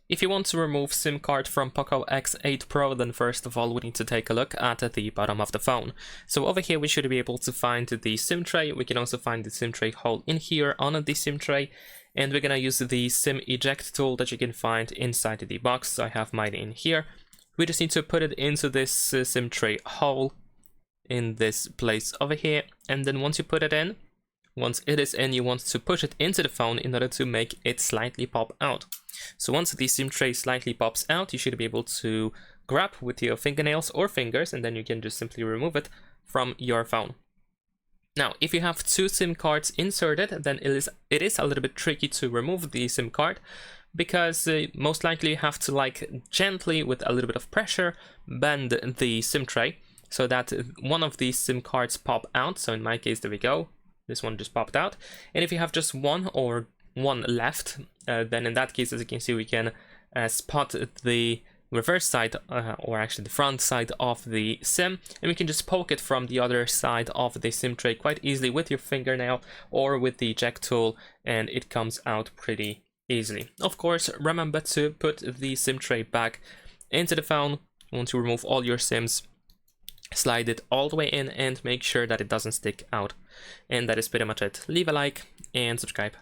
If you want to remove SIM card from POCO X8 Pro, then first of all we need to take a look at the bottom of the phone. So over here we should be able to find the SIM tray. We can also find the SIM tray hole in here on the SIM tray, and we're gonna use the SIM eject tool that you can find inside the box. So I have mine in here. We just need to put it into this SIM tray hole in this place over here, and then once you put it in, once it is in, you want to push it into the phone in order to make it slightly pop out. So once the SIM tray slightly pops out, you should be able to grab with your fingernails or fingers, and then you can just simply remove it from your phone. Now, if you have two SIM cards inserted, then it is a little bit tricky to remove the SIM card, because most likely you have to gently, with a little bit of pressure, bend the SIM tray so that one of these SIM cards pop out. So in my case, there we go. This one just popped out. And if you have just one or one left, then in that case, as you can see, we can spot the reverse side, or actually the front side of the SIM, and we can just poke it from the other side of the SIM tray quite easily with your fingernail or with the eject tool, and it comes out pretty easily. Of course, remember to put the SIM tray back into the phone. Once you remove all your SIMs, slide it all the way in and make sure that it doesn't stick out. And that is pretty much it. Leave a like and subscribe.